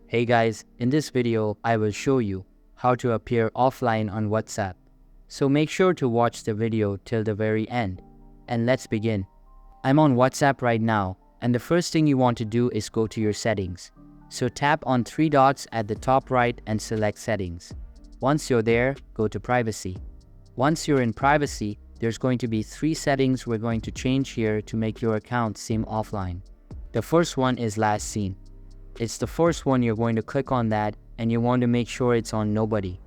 Hey guys, in this video, I will show you how to appear offline on WhatsApp. So make sure to watch the video till the very end. And let's begin. I'm on WhatsApp right now, and the first thing you want to do is go to your settings. So tap on three dots at the top right and select settings. Once you're there, go to privacy. Once you're in privacy, there's going to be three settings we're going to change here to make your account seem offline. The first one is last seen. It's the first one. You're going to click on that and you want to make sure it's on nobody.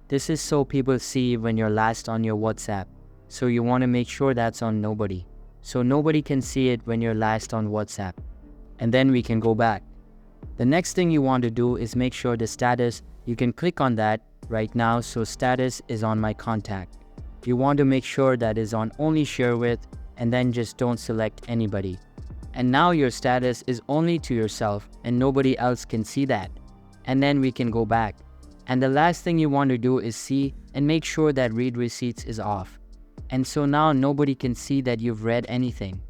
This is so people see when you're last on your WhatsApp. So you want to make sure that's on nobody. So nobody can see it when you're last on WhatsApp. And then we can go back. The next thing you want to do is make sure the status, you can click on that right now. So status is on my contact. You want to make sure that is on only share with, and then just don't select anybody. And now your status is only to yourself and nobody else can see that. And then we can go back. And the last thing you want to do is see and make sure that read receipts is off. And so now nobody can see that you've read anything.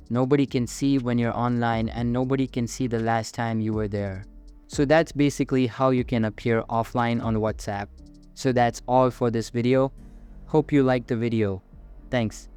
Nobody can see when you're online and nobody can see the last time you were there. So that's basically how you can appear offline on WhatsApp. So that's all for this video. Hope you liked the video. Thanks.